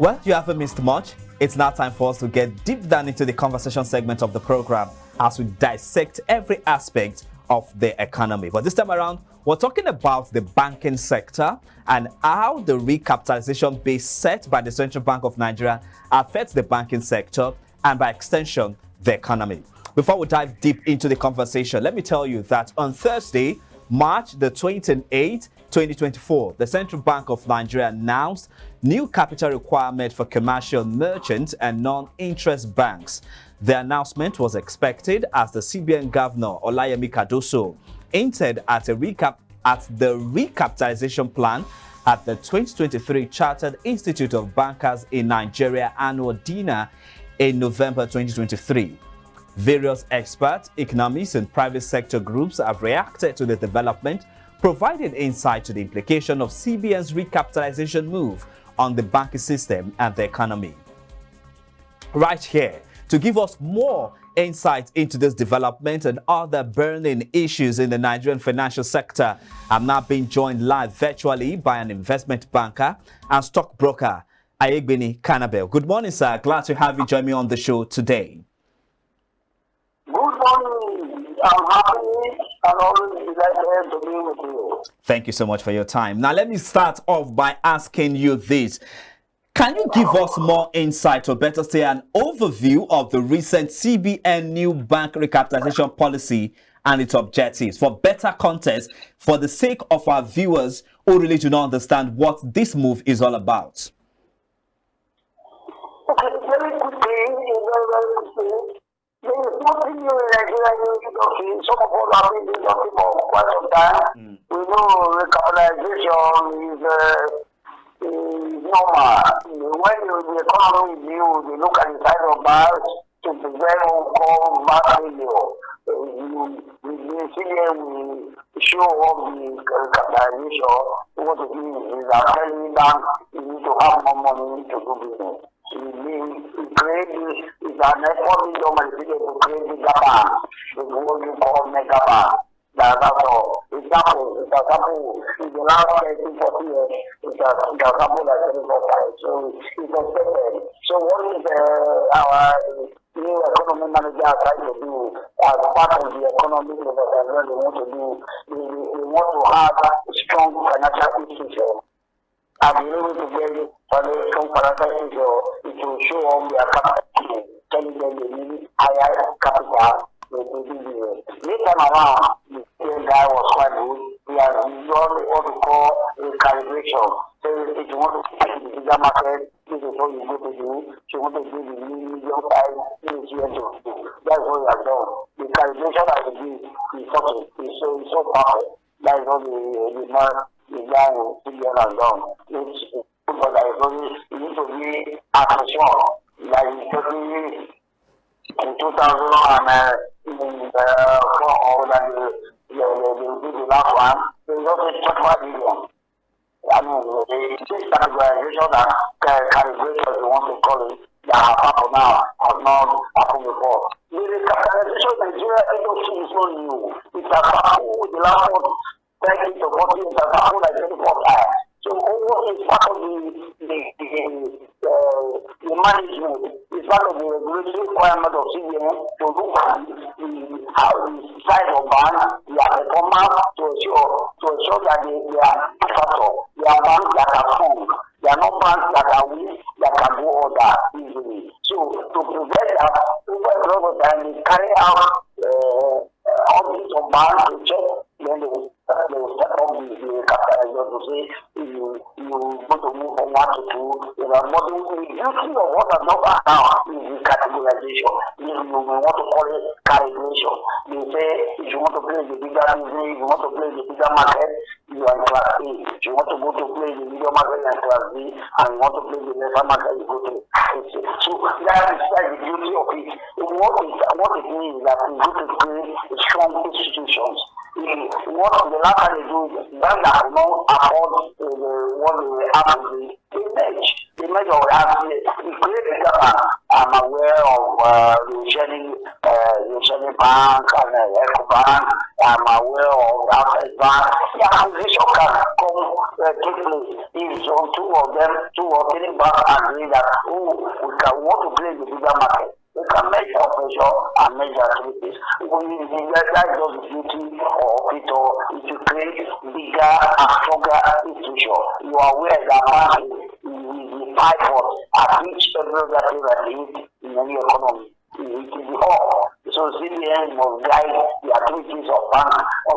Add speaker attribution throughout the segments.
Speaker 1: Well, you haven't missed much. It's now time for us to get deep down into the conversation segment of the program as we dissect every aspect of the economy. But this time around, we're talking about the banking sector and how the recapitalization base set by the Central Bank of Nigeria affects the banking sector and by extension, the economy. Before we dive deep into the conversation, let me tell you that on Thursday, March the 28th, 2024, the Central Bank of Nigeria announced new capital requirement for commercial merchants and non-interest banks. The announcement was expected as the CBN Governor Olayemi Cardoso hinted at the recapitalization plan at the 2023 Chartered Institute of Bankers in Nigeria annual dinner in November 2023. Various experts, economists, and private sector groups have reacted to the development, providing insight to the implication of CBN's recapitalization move on the banking system and the economy. Right here, to give us more insight into this development and other burning issues in the Nigerian financial sector, I'm now being joined live virtually by an investment banker and stockbroker, Ayegbeni Kannabel. Good morning, sir. Glad to have you join me on the show today.
Speaker 2: Good morning. I'm happy and always delighted to be with you.
Speaker 1: Thank you so much for your time. Now, let me start off by asking you this. Can you give us more insight, or better say an overview of the recent CBN new bank recapitalization policy and its objectives for better context for the sake of our viewers who really do not understand what this move is all about?
Speaker 2: Okay, very good thing, very good thing. There is nothing new in Nigeria. Some of us have been talking for quite some time. We know recapitalization is normal. When the economy is new, they look at the size of banks to prevent what we call bank failure. The CBN will show up the recapitalization. What it means is that telling banks you need to have more money to do business. It creates an effort in to create the bank, what you call mega bank. That's all. Example, in the last 30, 40 years, it has happened like 24 times. So it's expected. So what is our new economy manager trying to do as part of the economy that they want to do? They want to have a strong financial institution. And be able to get it for the strong financial institution, it will show on their capital, telling them they need higher capital. This time around, the same guy was quite good. He has done what we call recalibration. So if you want to fight the bigger market, this is what you go to do. If you want to do the medium size, this is what you do. That's what he has done. The calibration that he did is so powerful. That is what the guy who has done. But you need to be attention. Like he told me in 2000 and the last one, they also 25 million. I mean, the categorization and calibration, you want to call it, that have happened now, have not happened before. The recapitalization in Nigeria industry is not new. It has happened with the last 30 to 40 years, it has happened like 24 times. So what is part of the management, is part of the regulatory requirement of CBN to look at how the size of banks, their performance, to ensure that they are factor. They are banks that are strong. They are not banks that are weak, that can do all that easily. So to prevent that, over a lot of time, they carry out audits of banks to check, then they will set up the capitalization to say you want to move from 1 to 2. But the beauty of what I've done now is the categorization. You want to call it calibration. They say if you want to play the bigger business, if you want to play the bigger market, you are in class A. If you want to go to play the medium market, you are in class B. And you want to play the lesser market, you go to class C. So that is the beauty of it. What it means is that we go to create strong institutions. What the last time they do is banks that will not afford what they have to do. They measure what happens. We create a gap. I'm aware of the Oceanic Bank and Eco Bank. I'm aware of the Outside Bank. The acquisition can come take place if two or three banks agree that we want to play the bigger market. We can measure pressure and measure activities. That's just the beauty of it all, is to create bigger and stronger institutions. You are aware that banking is the pivot at which every other thing that is in any economy. It is the all. So CBN must guide the activities of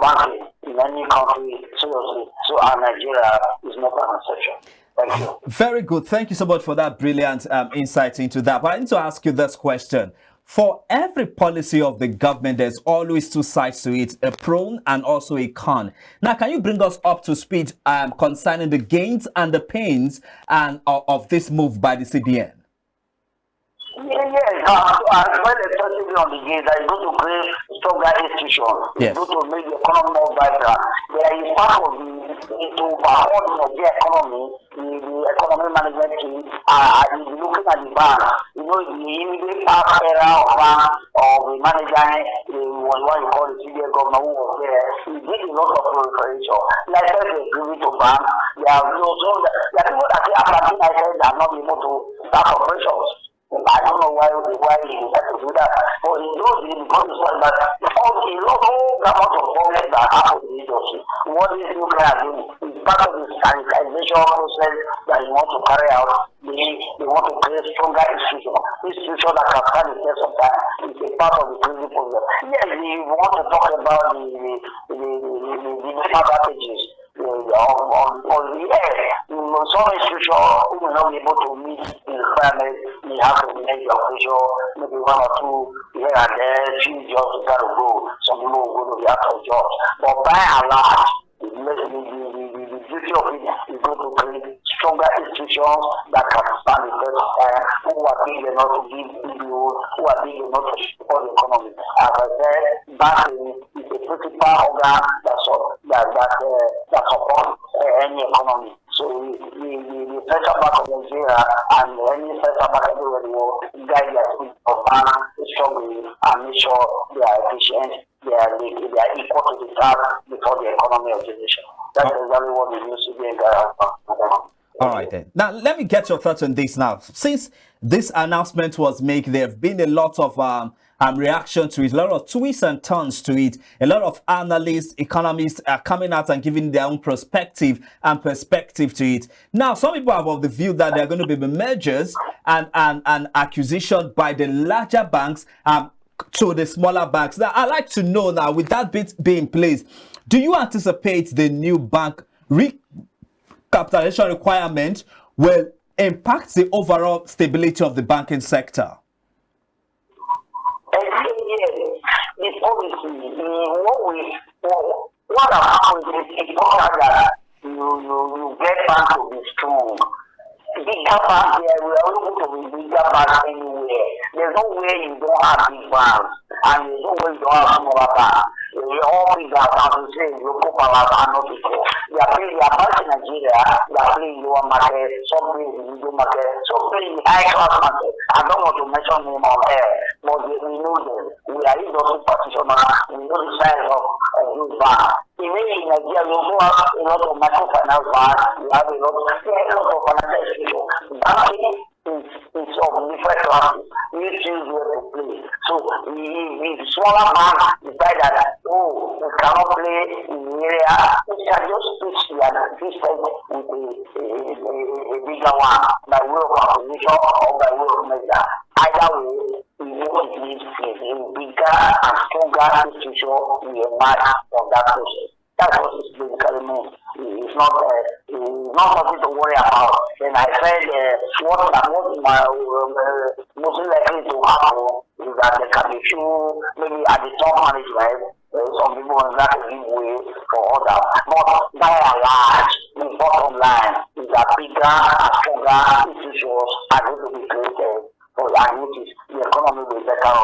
Speaker 2: banking in any country seriously. So our Nigeria is not an exception. Thank you.
Speaker 1: Very good. Thank you so much for that brilliant insight into that. But I need to ask you this question. For every policy of the government, there's always two sides to it, a pro and also a con. Now, can you bring us up to speed concerning the gains and the pains of this move by the CBN?
Speaker 2: Yes, when especially on the gains, that is going to create stronger institutions.
Speaker 1: Yes.
Speaker 2: It's going to make the economy more vibrant. There is part of to overhaul the economy, the economic management team is looking at the bank. You know, the immediate past era of bank, of the manager, was what you call the CBN governor who was there. He did a lot of proliferation. Like I said, they agree to bank. There are people that say, after I said, they are not able to start operations. I don't know why he had to do that. But he knows it because he said that he knows all amount of problems that happen in the industry. What is nuclear doing is part of the sanitization process that you want to carry out. They want to create stronger institutions that can stand the test of time. It's a part of the principle. Yes, we want to talk about the different packages. On the air, some institutions who will not be able to meet the requirements, they have to make the operation, maybe one or two here and there, few jobs got to go. Some people will go to the actual jobs. But by and large, the duty of it is going to create stronger institutions that can stand the test of time, who are big enough to give loans, who are big enough to support the economy. As I said, banking is a principal organ that supports any economy. So the central bank of Nigeria and any central bank everywhere in the world guide their speed of bank strongly and make sure they are efficient, they are equal to the task before the economy of the nation. That's exactly what the new CBN guide.
Speaker 1: All right then. Now, let me get your thoughts on this now. Since this announcement was made, there have been a lot of reaction to it, a lot of twists and turns to it. A lot of analysts, economists are coming out and giving their own perspective to it. Now, some people have of the view that there are going to be mergers and acquisition by the larger banks to the smaller banks. Now, I'd like to know now, with that bit being in place, do you anticipate the new bank recapitalization requirement will impact the overall stability of the banking sector?
Speaker 2: It's obviously what happens is important that you get back to be strong. Bigger banks there, we are able to be bigger banks anywhere. There's no way you don't have big banks, and there's no way you don't have smaller banks. We all big banks, as we say, local banks are not equal. They are banks in Nigeria, they are playing lower market, some play in the middle market, some play in the high class market. I don't want to mention them on air, but we know them. We are industry practitioners, we know the size of these banks. Even in Nigeria, we also have a lot of microfinance banks, we have a lot of financial institutions. Banking is of different classes. You choose where to play. So if smaller banks decide that, we cannot play in the area, we can just switch their system with a bigger one by way of acquisition or by way of measure. Either way, we know it needs a bigger and stronger institution in a matter of that process. That's what it basically means. It's not something to worry about. Then I said what most likely to happen is that there can be few, maybe at the top management, some people will not give way for others. But by and large, the bottom line is that bigger and stronger institutions are going to be created for the economy will be better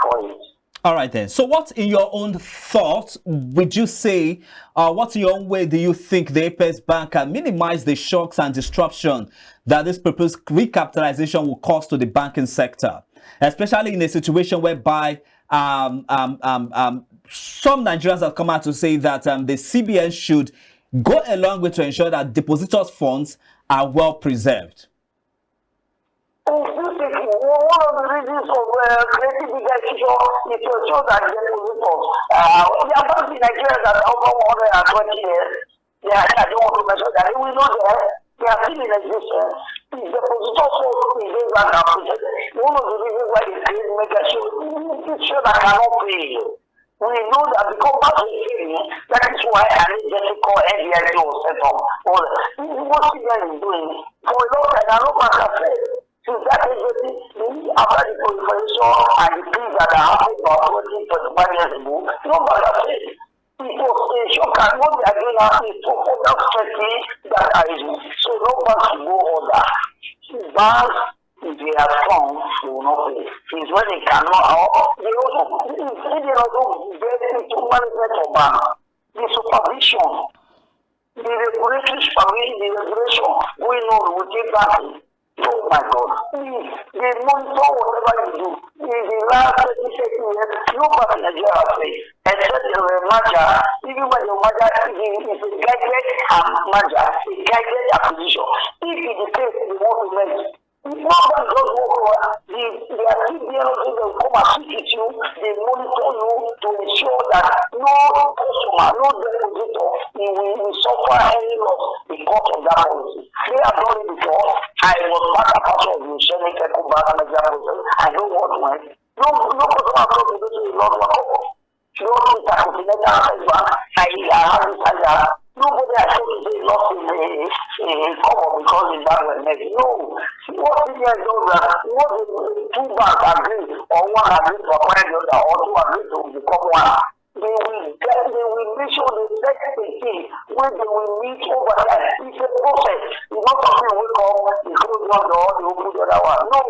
Speaker 2: for it.
Speaker 1: All right then. So what in your own thoughts would you say, what in your own way do you think the Apex Bank can minimize the shocks and disruption that this proposed recapitalization will cause to the banking sector, especially in a situation whereby some Nigerians have come out to say that the CBN should go a long way to ensure that depositors' funds are well preserved?
Speaker 2: One of the reasons of creating big institutions is to ensure that depositors, there are banks in Nigeria that are over 120 years. I don't want to mention that. We know they are still in existence. The depositors in those banks are protected. One of the reasons why they create mega sure that cannot pay. We know that because banks are failing, that is why an agency called NDIC was set up. What CBN is doing for a long time, no bank has failed. Since that agency, after the proliferation and the things that are happening about 20, 25 years ago, no bank has failed. It was a shock, and what they are doing now is to further strengthen that idea. So no banks will go under. Banks, if they are strong, they will not pay. It's when they cannot, they also get into management of banks. The supervision, the regulatory supervision, the regulation going on within banking. Oh my God. They monitor whatever you do. In the last 30 years, no bank in Nigeria has failed. Except the merger, even when the merger is a guided merger, a guided acquisition. If it is the case they want to merge, if no bank does work over, they are still there, they will come and sit with you, they monitor you to ensure that no customer, no depositor will suffer any loss because of that policy. They have done it before. I was part and parcel of the Senate Bank process. I know what went. No customer comes to do a lot of work. She don't think Continental Bank, I have this. Nobody has told me they lost in cover because the bank was made. No. What CBN does that, what the two banks agree, or one agrees to acquire the other, or two agree to become one, they will make sure they set a thing where they will meet over time. It's a process. It's not something we call the close one door, the open the other one. No.